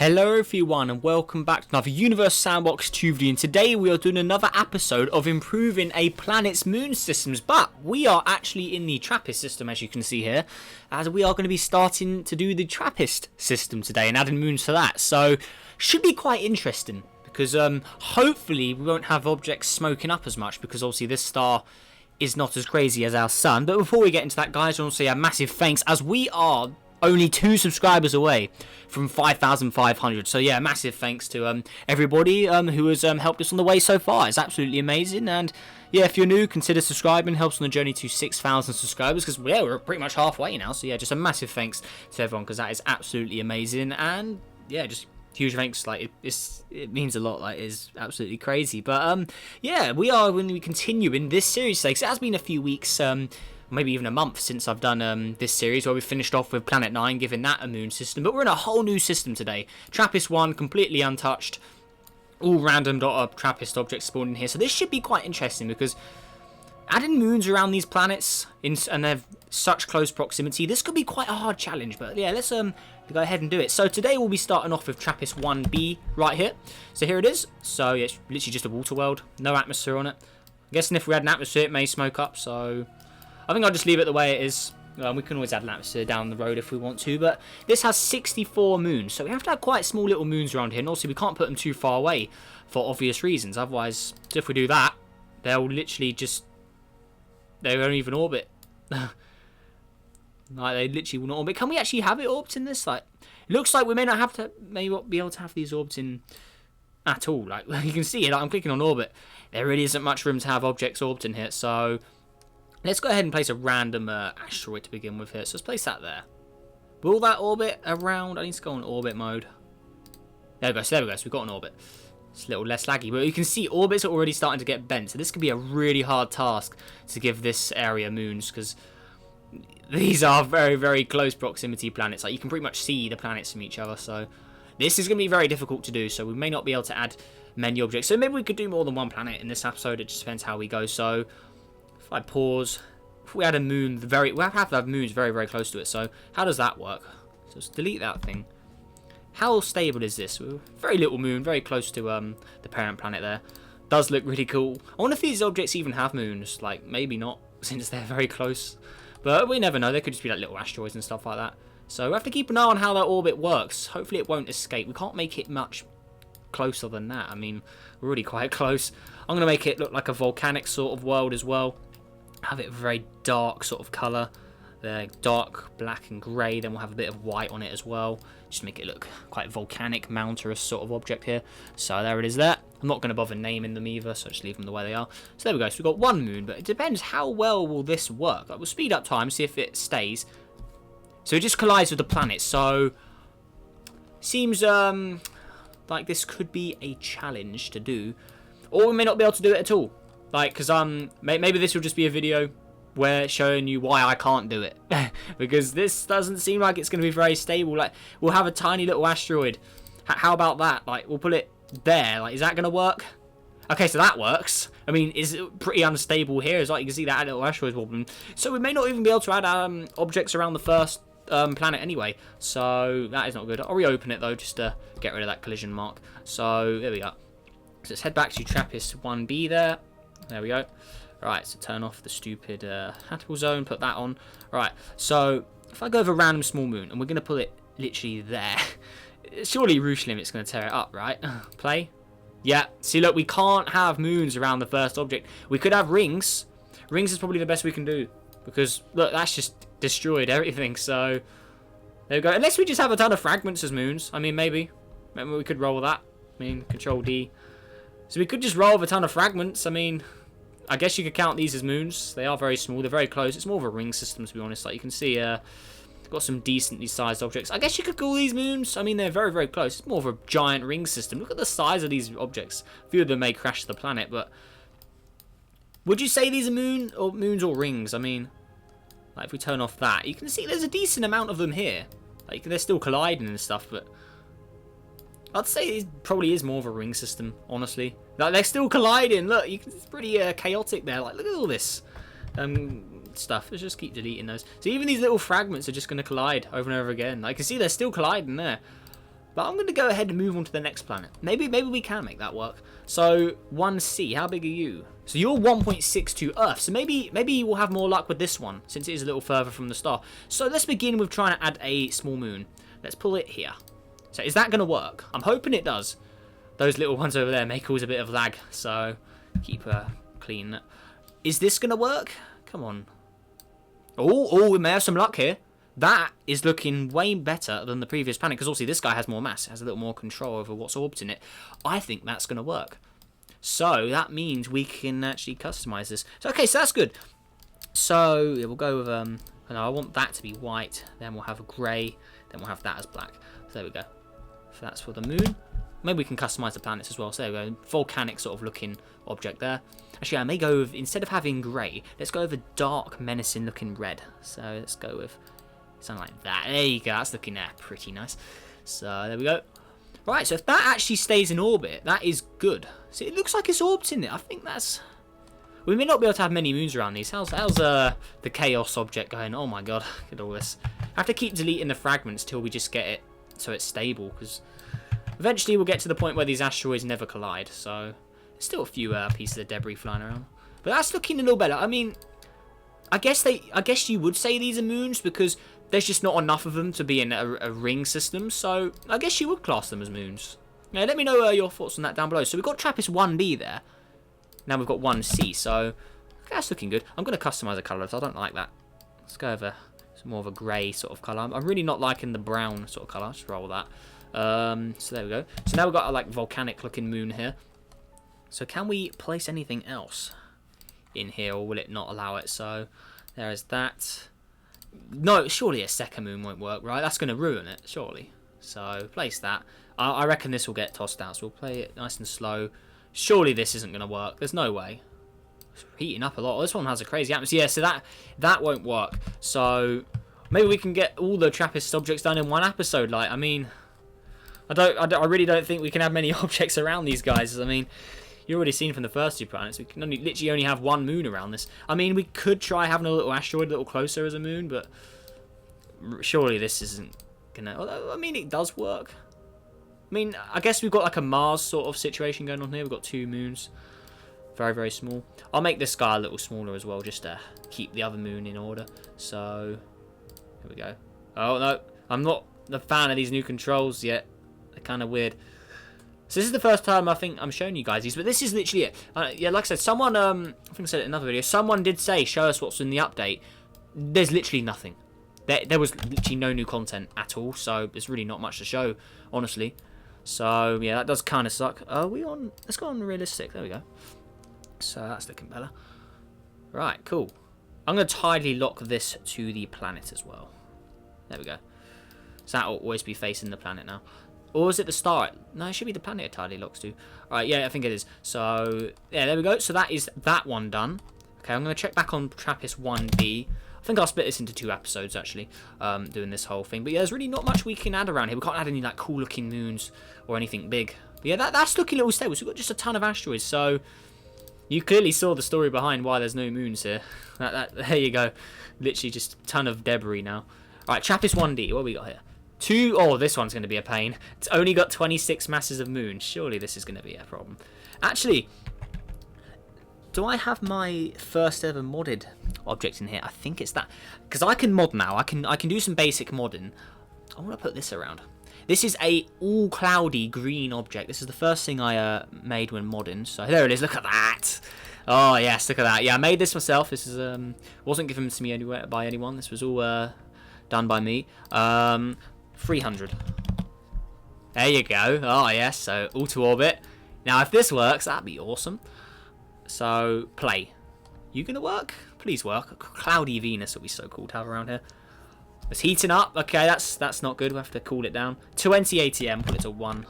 Hello everyone and welcome back to another Universe Sandbox 2 video, and today we are doing another episode of improving a planet's moon systems, but we are actually in the Trappist system, as you can see here, as we are going to be starting to do the Trappist system today and adding moons to that. So should be quite interesting because hopefully we won't have objects smoking up as much, because obviously this star is not as crazy as our sun. But before we get into that, guys, I want to say a massive thanks, as we are only 2 subscribers away from 5,500. So yeah, massive thanks to everybody who has helped us on the way so far. It's absolutely amazing. And yeah, if you're new, consider subscribing. Helps on the journey to 6,000 subscribers, because yeah, we're pretty much halfway now. So yeah, just a massive thanks to everyone, because that is absolutely amazing. And yeah, just huge thanks. Like it means a lot. Like, it's absolutely crazy. But yeah, we are going to be continuing this series today, because it has been a few weeks, maybe even a month since I've done this series, where we finished off with Planet 9, giving that a moon system. But we're in a whole new system today. Trappist 1, completely untouched. All random Trappist objects spawned in here. So this should be quite interesting, because adding moons around these planets, and they're such close proximity, this could be quite a hard challenge. But yeah, let's go ahead and do it. So today we'll be starting off with Trappist 1b right here. So here it is. So yeah, it's literally just a water world. No atmosphere on it. I'm guessing if we had an atmosphere, it may smoke up. So I think I'll just leave it the way it is. We can always add an atmosphere down the road if we want to, but this has 64 moons, so we have to have quite small little moons around here, and also we can't put them too far away for obvious reasons. Otherwise, if we do that, they'll literally just, they won't even orbit. Like, they literally will not orbit. Can we actually have it orbiting this? Like, it looks like we may not be able to have these orbiting at all. Like, you can see it, like, I'm clicking on orbit. There really isn't much room to have objects orbiting here, so let's go ahead and place a random asteroid to begin with here. So let's place that there. Will that orbit around? I need to go on orbit mode. There we go. So there we go. So we've got an orbit. It's a little less laggy. But you can see orbits are already starting to get bent. So this could be a really hard task to give this area moons, because these are very, very close proximity planets. Like, you can pretty much see the planets from each other. So this is going to be very difficult to do. So we may not be able to add many objects. So maybe we could do more than one planet in this episode. It just depends how we go. So if I pause, if we had a moon, we have to have moons very, very close to it. So how does that work? So let's delete that thing. How stable is this? Very little moon, very close to the parent planet there. Does look really cool. I wonder if these objects even have moons. Like, maybe not, since they're very close. But we never know. They could just be like little asteroids and stuff like that. So we have to keep an eye on how that orbit works. Hopefully it won't escape. We can't make it much closer than that. I mean, we're really quite close. I'm going to make it look like a volcanic sort of world as well. Have it a very dark sort of colour. They're dark black and grey. Then we'll have a bit of white on it as well. Just make it look quite volcanic, mountainous sort of object here. So there it is there. I'm not going to bother naming them either, so just leave them the way they are. So there we go. So we've got one moon, but it depends how well will this work. Like, we'll speed up time, see if it stays. So it just collides with the planet. So seems like this could be a challenge to do. Or we may not be able to do it at all. Like, because maybe this will just be a video where showing you why I can't do it. Because this doesn't seem like it's going to be very stable. Like, we'll have a tiny little asteroid. How about that? Like, we'll put it there. Like, is that going to work? Okay, so that works. I mean, it's pretty unstable here. It's like you can see that little asteroid wobbling. So we may not even be able to add objects around the first planet anyway. So that is not good. I'll reopen it though, just to get rid of that collision mark. So there we go. So let's head back to Trappist 1b there. There we go. Right, so turn off the stupid habitable zone, put that on. Right, so if I go over a random small moon, and we're going to put it literally there, surely Roosh Limit's going to tear it up, right? Play. Yeah, see, look, we can't have moons around the first object. We could have rings. Rings is probably the best we can do, because, look, that's just destroyed everything, so there we go. Unless we just have a ton of fragments as moons. I mean, maybe we could roll that. I mean, Control D. So we could just roll with a ton of fragments. I mean, I guess you could count these as moons. They are very small. They're very close. It's more of a ring system, to be honest. Like, you can see, got some decently sized objects. I guess you could call these moons. I mean, they're very, very close. It's more of a giant ring system. Look at the size of these objects. A few of them may crash the planet, but would you say these are moons or rings? I mean, like, if we turn off that, you can see there's a decent amount of them here. Like, they're still colliding and stuff, but I'd say it probably is more of a ring system, honestly. Like, they're still colliding. Look, it's pretty chaotic there. Like, look at all this stuff. Let's just keep deleting those. So even these little fragments are just going to collide over and over again. I can see they're still colliding there. But I'm going to go ahead and move on to the next planet. Maybe we can make that work. So 1C, how big are you? So you're 1.62 Earth. So maybe we'll have more luck with this one, since it is a little further from the star. So let's begin with trying to add a small moon. Let's pull it here. So is that going to work? I'm hoping it does. Those little ones over there may cause a bit of lag. So keep clean. Is this going to work? Come on. Oh, we may have some luck here. That is looking way better than the previous planet, because obviously this guy has more mass, has a little more control over what's orbiting it. I think that's going to work. So that means we can actually customize this. So okay, so that's good. So yeah, we'll go with I want that to be white. Then we'll have a grey. Then we'll have that as black. So there we go. So that's for the moon. Maybe we can customize the planets as well. So there we go. Volcanic sort of looking object there. Actually, I may go with, instead of having grey, let's go with a dark, menacing looking red. So let's go with something like that. There you go. That's looking pretty nice. So there we go. Right, so if that actually stays in orbit, that is good. See, it looks like it's orbiting it. I think that's... We may not be able to have many moons around these. How's the chaos object going? Oh my god, look at all this. I have to keep deleting the fragments till we just get it so it's stable, because eventually we'll get to the point where these asteroids never collide. So there's still a few pieces of debris flying around. But that's looking a little better. I mean, I guess you would say these are moons, because there's just not enough of them to be in a ring system, so I guess you would class them as moons. Now, let me know your thoughts on that down below. So we've got Trappist 1B there. Now we've got 1C, so okay, that's looking good. I'm going to customize the colours. I don't like that. Let's go over some more of a grey sort of colour. I'm really not liking the brown sort of colour. Let's roll that. So there we go. So now we've got a like volcanic looking moon here. So can we place anything else in here, or will it not allow it? So there is that. No, surely a second moon won't work, right? That's going to ruin it, surely. So place that. I reckon this will get tossed out, so we'll play it nice and slow. Surely this isn't going to work. There's no way. It's heating up a lot. This one has a crazy atmosphere. Yeah, so that won't work. So maybe we can get all the Trappist objects done in one episode. Like, I mean, I really don't think we can have many objects around these guys. I mean, you've already seen from the first two planets, we can literally only have one moon around this. I mean, we could try having a little asteroid a little closer as a moon, but surely this isn't gonna... Although, I mean, it does work. I mean, I guess we've got like a Mars sort of situation going on here. We've got two moons. Very, very small. I'll make this guy a little smaller as well, just to keep the other moon in order. So, here we go. Oh, no. I'm not a fan of these new controls yet. They're kind of weird. So this is the first time I think I'm showing you guys these, but this is literally it. Yeah, like I said, someone, I think I said it in another video, someone did say, show us what's in the update. There's literally nothing. There was literally no new content at all, so there's really not much to show, honestly. So, yeah, that does kind of suck. Are we on, let's go on realistic, there we go. So that's looking better. Right, cool. I'm going to tidally lock this to the planet as well. There we go. So that will always be facing the planet now. Or is it the star? No, it should be the planet it tidally locks to. Alright, yeah, I think it is. So, yeah, there we go. So that is that one done. Okay, I'm going to check back on Trappist 1B. I think I'll split this into 2 episodes, actually, doing this whole thing. But yeah, there's really not much we can add around here. We can't add any, like, cool-looking moons or anything big. But yeah, that's looking a little stable. So we've got just a ton of asteroids. So you clearly saw the story behind why there's no moons here. There you go. Literally just a ton of debris now. Alright, Trappist 1D. What have we got here? Oh, this one's going to be a pain. It's only got 26 masses of moon. Surely this is going to be a problem. Actually, do I have my first ever modded object in here? I think it's that. Because I can mod now. I can do some basic modding. I want to put this around. This is a all cloudy green object. This is the first thing I made when modding. So there it is. Look at that. Oh, yes. Look at that. Yeah, I made this myself. This is wasn't given to me anywhere by anyone. This was all done by me. 300. There you go. Oh, yes. So, all to orbit. Now, if this works, that'd be awesome. So, play. You gonna work? Please work. Cloudy Venus will be so cool to have around here. It's heating up. Okay, that's not good. We'll have to cool it down. 20 ATM. Put it to 1.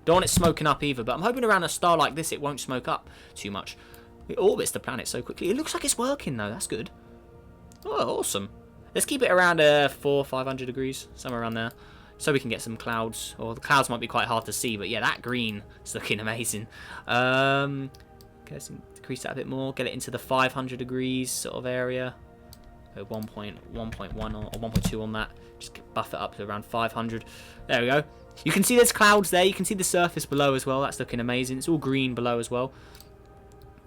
Don't want it smoking up either, but I'm hoping around a star like this, it won't smoke up too much. It orbits the planet so quickly. It looks like it's working, though. That's good. Oh, awesome. Let's keep it around 500 degrees, somewhere around there, so we can get some clouds. Or the clouds might be quite hard to see, but yeah, that green is looking amazing. Let's increase that a bit more, get it into the 500 degrees sort of area. Go 1.1 or 1.2 on that. Just buff it up to around 500. There we go. You can see there's clouds there. You can see the surface below as well. That's looking amazing. It's all green below as well.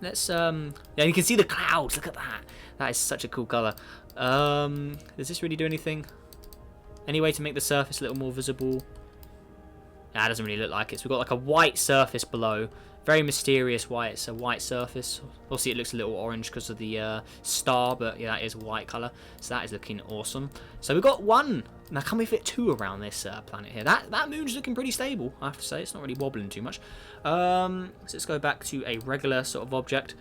Let's yeah, you can see the clouds. Look at that. That is such a cool color. Does this really do anything? Any way to make the surface a little more visible? Nah, it doesn't really look like it. So we've got like a white surface below. Very mysterious white. It's a white surface. Obviously, it looks a little orange because of the star, but yeah, that is a white color. So that is looking awesome. So we've got one. Now, can we fit two around this planet here? That moon's looking pretty stable, I have to say. It's not really wobbling too much. So let's go back to a regular sort of object.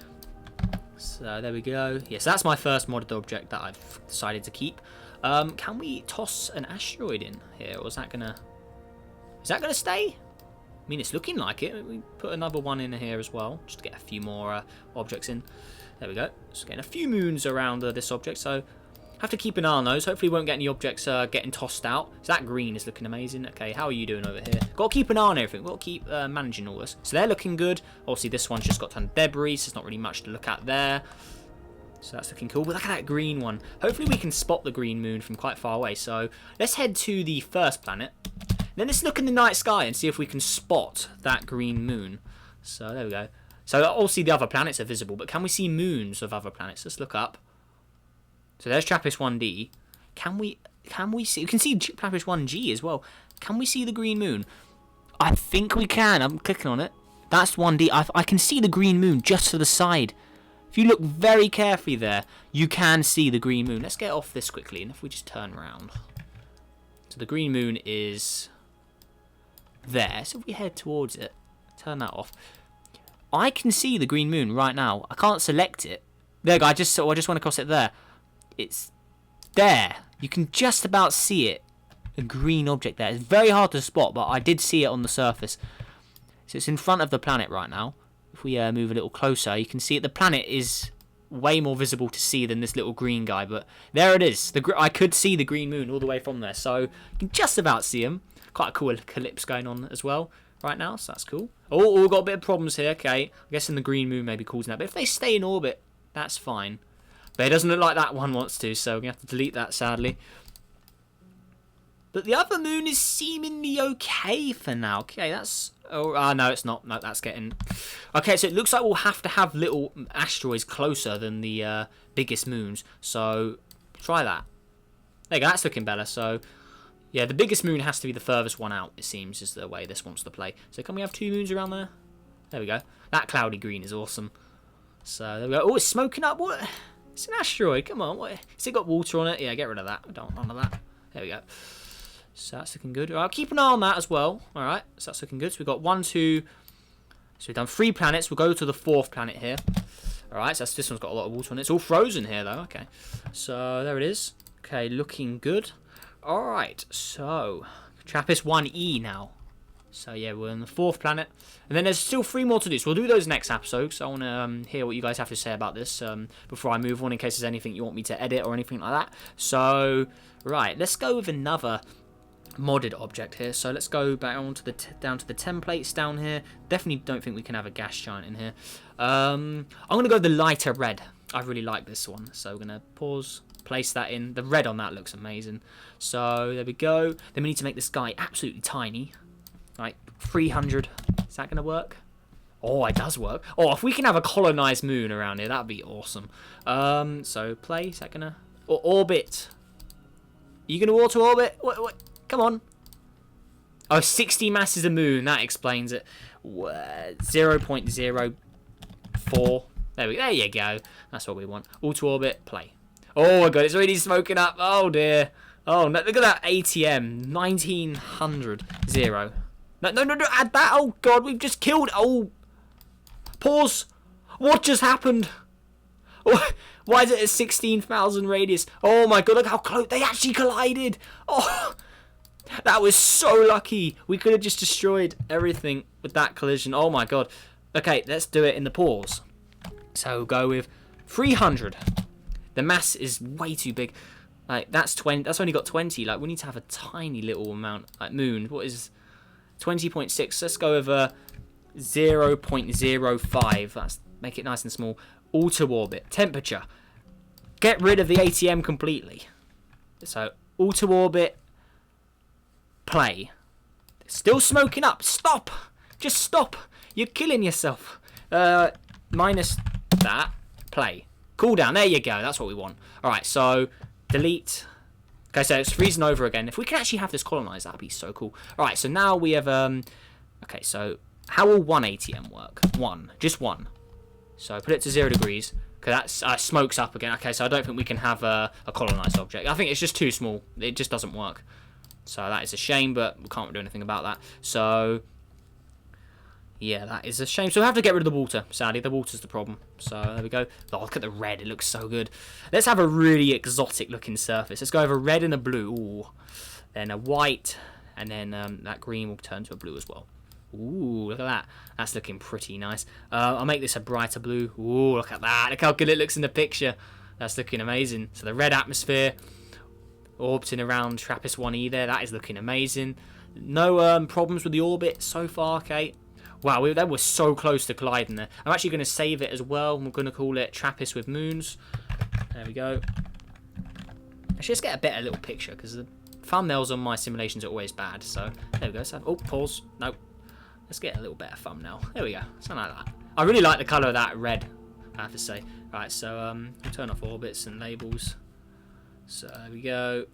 So there we go. Yes, that's my first modded object that I've decided to keep. Can we toss an asteroid in here, or is that gonna stay? I mean, it's looking like it. We put another one in here as well, just to get a few more objects in. There we go. Just getting a few moons around this object, so have to keep an eye on those. Hopefully, we won't get any objects getting tossed out. So that green is looking amazing. Okay, how are you doing over here? Got to keep an eye on everything. Got to keep managing all this. So they're looking good. Obviously, this one's just got a ton of debris, so there's not really much to look at there. So that's looking cool. But look at that green one. Hopefully, we can spot the green moon from quite far away. So let's head to the first planet. Then let's look in the night sky and see if we can spot that green moon. So there we go. So obviously the other planets are visible, but can we see moons of other planets? Let's look up. So there's Trappist 1D. Can we see? You can see Trappist 1G as well. Can we see the green moon? I think we can. I'm clicking on it. That's 1D. I can see the green moon just to the side. If you look very carefully there, you can see the green moon. Let's get off this quickly, and if we just turn around. So the green moon is there. So if we head towards it, turn that off. I can see the green moon right now. I can't select it. There you go. I just went across it there. It's there. You can just about see it. A green object there. It's very hard to spot, but I did see it on the surface. So it's in front of the planet right now. If we move a little closer, you can see it. The planet is way more visible to see than this little green guy, but there it is. I could see the green moon all the way from there, so you can just about see him. Quite a cool eclipse going on as well right now, so that's cool. Oh, we've got a bit of problems here. Okay, I'm guessing the green moon may be causing that, but if they stay in orbit, that's fine. But it doesn't look like that one wants to, so we're going to have to delete that, sadly. But the other moon is seemingly okay for now. Okay, that's... Oh, no, it's not. No, that's getting... Okay, so it looks like we'll have to have little asteroids closer than the biggest moons. So, try that. There you go, that's looking better. So, yeah, the biggest moon has to be the furthest one out, it seems, is the way this wants to play. So, can we have two moons around there? There we go. That cloudy green is awesome. So, there we go. Oh, it's smoking up. What? It's an asteroid. Come on. What? Has it got water on it? Yeah, get rid of that. I don't want none of that. There we go. So that's looking good. All right, keep an eye on that as well. All right, so that's looking good. So we've got 1, 2. So we've done 3 planets. We'll go to the 4th planet here. All right, so this one's got a lot of water on it. It's all frozen here, though. Okay, so there it is. Okay, looking good. All right, so Trappist 1E now. So yeah, we're on the 4th planet. And then there's still 3 more to do. So we'll do those next episode. So I want to hear what you guys have to say about this before I move on, in case there's anything you want me to edit or anything like that. So, right, let's go with another modded object here. So let's go back on to down to the templates down here. Definitely don't think we can have a gas giant in here. I'm going to go the lighter red. I really like this one. So we're going to pause, place that in. The red on that looks amazing. So there we go. Then we need to make this guy absolutely tiny. Like 300. Is that going to work? Oh, it does work. Oh, if we can have a colonized moon around here, that'd be awesome. So play. Is that going to... Or orbit. Are you going to auto orbit? What? Come on. Oh, 60 masses a moon. That explains it. 0.04. There you go. That's what we want. Auto orbit. Play. Oh my god, it's already smoking up. Oh dear. Oh no, look at that ATM. 1900. 0. No, add that. Oh god, we've just killed. Oh. Pause. What just happened? Why is it at 16,000 radius? Oh my god, look how close. They actually collided. Oh. That was so lucky. We could have just destroyed everything with that collision. Oh my god. Okay, let's do it in the pause. So we'll go with 300. The mass is way too big. Like that's 20. That's only got 20. Like we need to have a tiny little amount. Like moon. What is 20.6? Let's go with 0.05. That's make it nice and small. Auto orbit. Temperature. Get rid of the ATM completely. So auto orbit. Play. Still smoking up. Stop. Just stop. You're killing yourself. Minus that. Play. Cooldown. There you go. That's what we want. Alright, so delete. Okay, so it's freezing over again. If we can actually have this colonized, that'd be so cool. Alright, so now we have... okay, so how will one ATM work? One. Just one. So put it to 0 degrees. Because that smokes up again. Okay, so I don't think we can have a colonized object. I think it's just too small. It just doesn't work. So that is a shame, but we can't do anything about that. So, yeah, that is a shame. So we have to get rid of the water, sadly. The water's the problem. So there we go. Oh, look at the red. It looks so good. Let's have a really exotic-looking surface. Let's go over red and a blue. Ooh. Then a white. And then that green will turn to a blue as well. Ooh, look at that. That's looking pretty nice. I'll make this a brighter blue. Ooh, look at that. Look how good it looks in the picture. That's looking amazing. So the red atmosphere orbiting around Trappist 1E there. That is looking amazing. No problems with the orbit so far. Okay. Wow, that was so close to colliding there. I'm actually going to save it as well. We're going to call it Trappist with Moons. There we go. Actually, let's get a better little picture because the thumbnails on my simulations are always bad. So there we go. So, oh, pause. No. Let's get a little better thumbnail. There we go. Something like that. I really like the colour of that red, I have to say. Right, so we'll turn off orbits and labels. So there we go.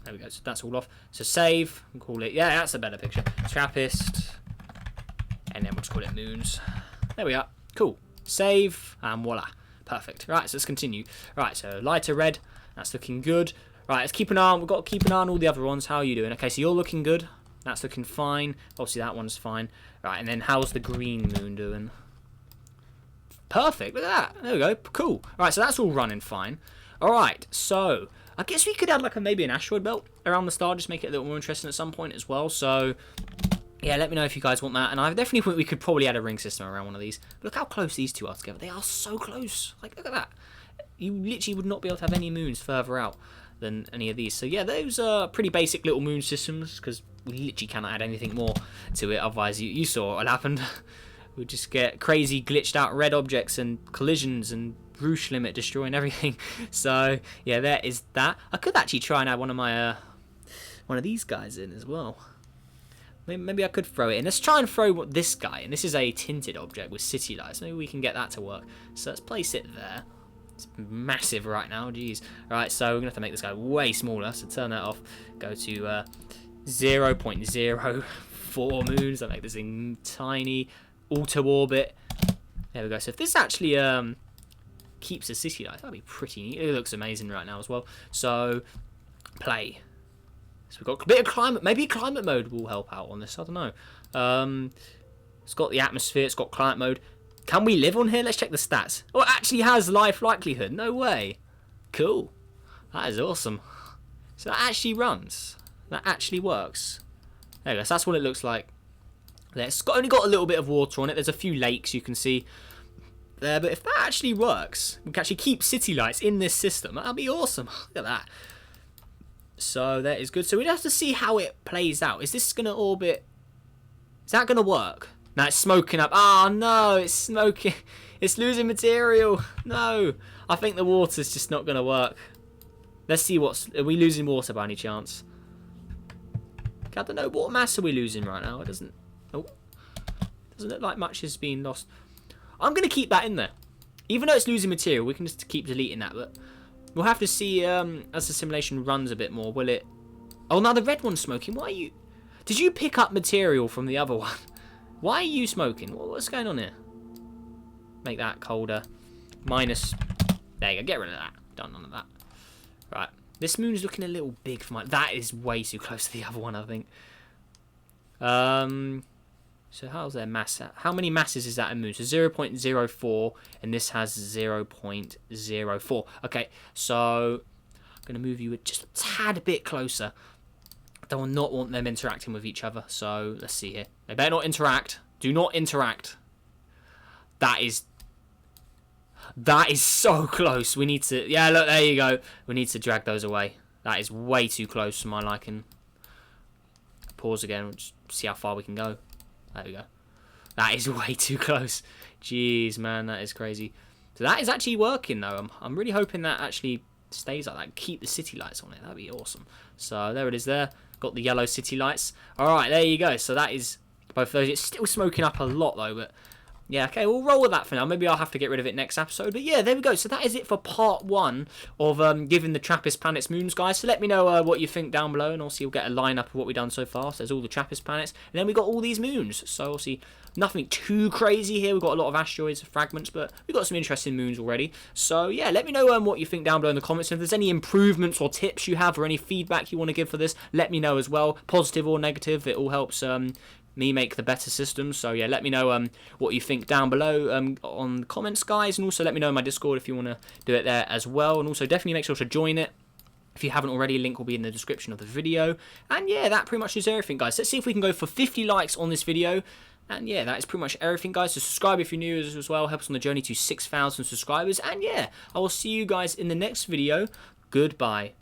There we go. So that's all off. So save. We'll call it. Yeah, that's a better picture. Trappist. And then we'll just call it Moons. There we are. Cool. Save. And voila. Perfect. Right, so let's continue. Right, so lighter red. That's looking good. Right, let's keep an eye on. We've got to keep an eye on all the other ones. How are you doing? Okay, so you're looking good. That's looking fine. Obviously, that one's fine. Right, and then how's the green moon doing? Perfect. Look at that. There we go. Cool. Right, so that's all running fine. All right, so I guess we could add like maybe an asteroid belt around the star, just make it a little more interesting at some point as well. So yeah, let me know if you guys want that. And I definitely think we could probably add a ring system around one of these. But look how close these two are together. They are so close. Like, look at that. You literally would not be able to have any moons further out than any of these. So yeah, those are pretty basic little moon systems because we literally cannot add anything more to it. Otherwise, you saw what happened. We'd just get crazy glitched out red objects and collisions and Roosh limit destroying everything. So yeah, there is that. I could actually try and add one of these guys in as well. Maybe I could throw it in. Let's try and throw this guy in. This is a tinted object with city lights. Maybe we can get that to work. So let's place it there. It's massive right now. Jeez. Alright, so we're going to have to make this guy way smaller. So turn that off. Go to 0.04 moons. I'll make this thing tiny. Auto orbit. There we go. So if this actually keeps the city lights, that'd be pretty neat. It looks amazing right now as well. So play. So we've got a bit of climate. Maybe climate mode will help out on this. I don't know. It's got the atmosphere. It's got climate mode. Can we live on here? Let's check the stats. Oh, it actually has life likelihood. No way. Cool. That is awesome. So that actually runs. That actually works. There we go. So that's what it looks like. It's only got a little bit of water on it. There's a few lakes you can see there. But if that actually works, we can actually keep city lights in this system. That'd be awesome. Look at that. So that is good. So we'd have to see how it plays out. Is this going to orbit? Is that going to work? Now it's smoking up. Oh no, it's smoking. It's losing material. No. I think the water's just not going to work. Let's see are we losing water by any chance? I don't know. What mass are we losing right now? It doesn't look like much is being lost. I'm going to keep that in there. Even though it's losing material, we can just keep deleting that. But we'll have to see as the simulation runs a bit more. Will it... Oh, now the red one's smoking. Why are you... Did you pick up material from the other one? Why are you smoking? What's going on here? Make that colder. Minus... There you go. Get rid of that. Done none of that. Right. This moon's looking a little big for my... That is way too close to the other one, I think. So how's their mass? How many masses is that in moon? So 0.04, and this has 0.04. Okay, so I'm going to move you just a tad bit closer. I do not want them interacting with each other. So let's see here. They better not interact. Do not interact. That is so close. We need to... Yeah, look, there you go. We need to drag those away. That is way too close for my liking. Pause again. We'll just see how far we can go. There we go. That is way too close. Jeez, man, that is crazy. So that is actually working, though. I'm really hoping that actually stays like that. Keep the city lights on it. That'd be awesome. So there it is there. got the yellow city lights. Alright, there you go. So that is both of those. It's still smoking up a lot though, but yeah, okay, we'll roll with that for now. Maybe I'll have to get rid of it next episode. But yeah, there we go. So that is it for part 1 of giving the Trappist planets moons, guys. So let me know what you think down below, and also you'll get a lineup of what we've done so far. So there's all the Trappist planets, and then we got all these moons. So obviously nothing too crazy here. We've got a lot of asteroids, fragments, but we've got some interesting moons already. So yeah, let me know what you think down below in the comments. And if there's any improvements or tips you have or any feedback you want to give for this, let me know as well. Positive or negative, it all helps me make the better systems. So yeah, let me know what you think down below on the comments, guys, and also let me know in my Discord if you want to do it there as well. And also definitely make sure to join it if you haven't already. Link will be in the description of the video. And yeah, that pretty much is everything, guys. Let's see if we can go for 50 likes on this video. And yeah, that is pretty much everything, guys. So subscribe if you're new as well. Help us on the journey to 6,000 subscribers. And yeah, I will see you guys in the next video. Goodbye.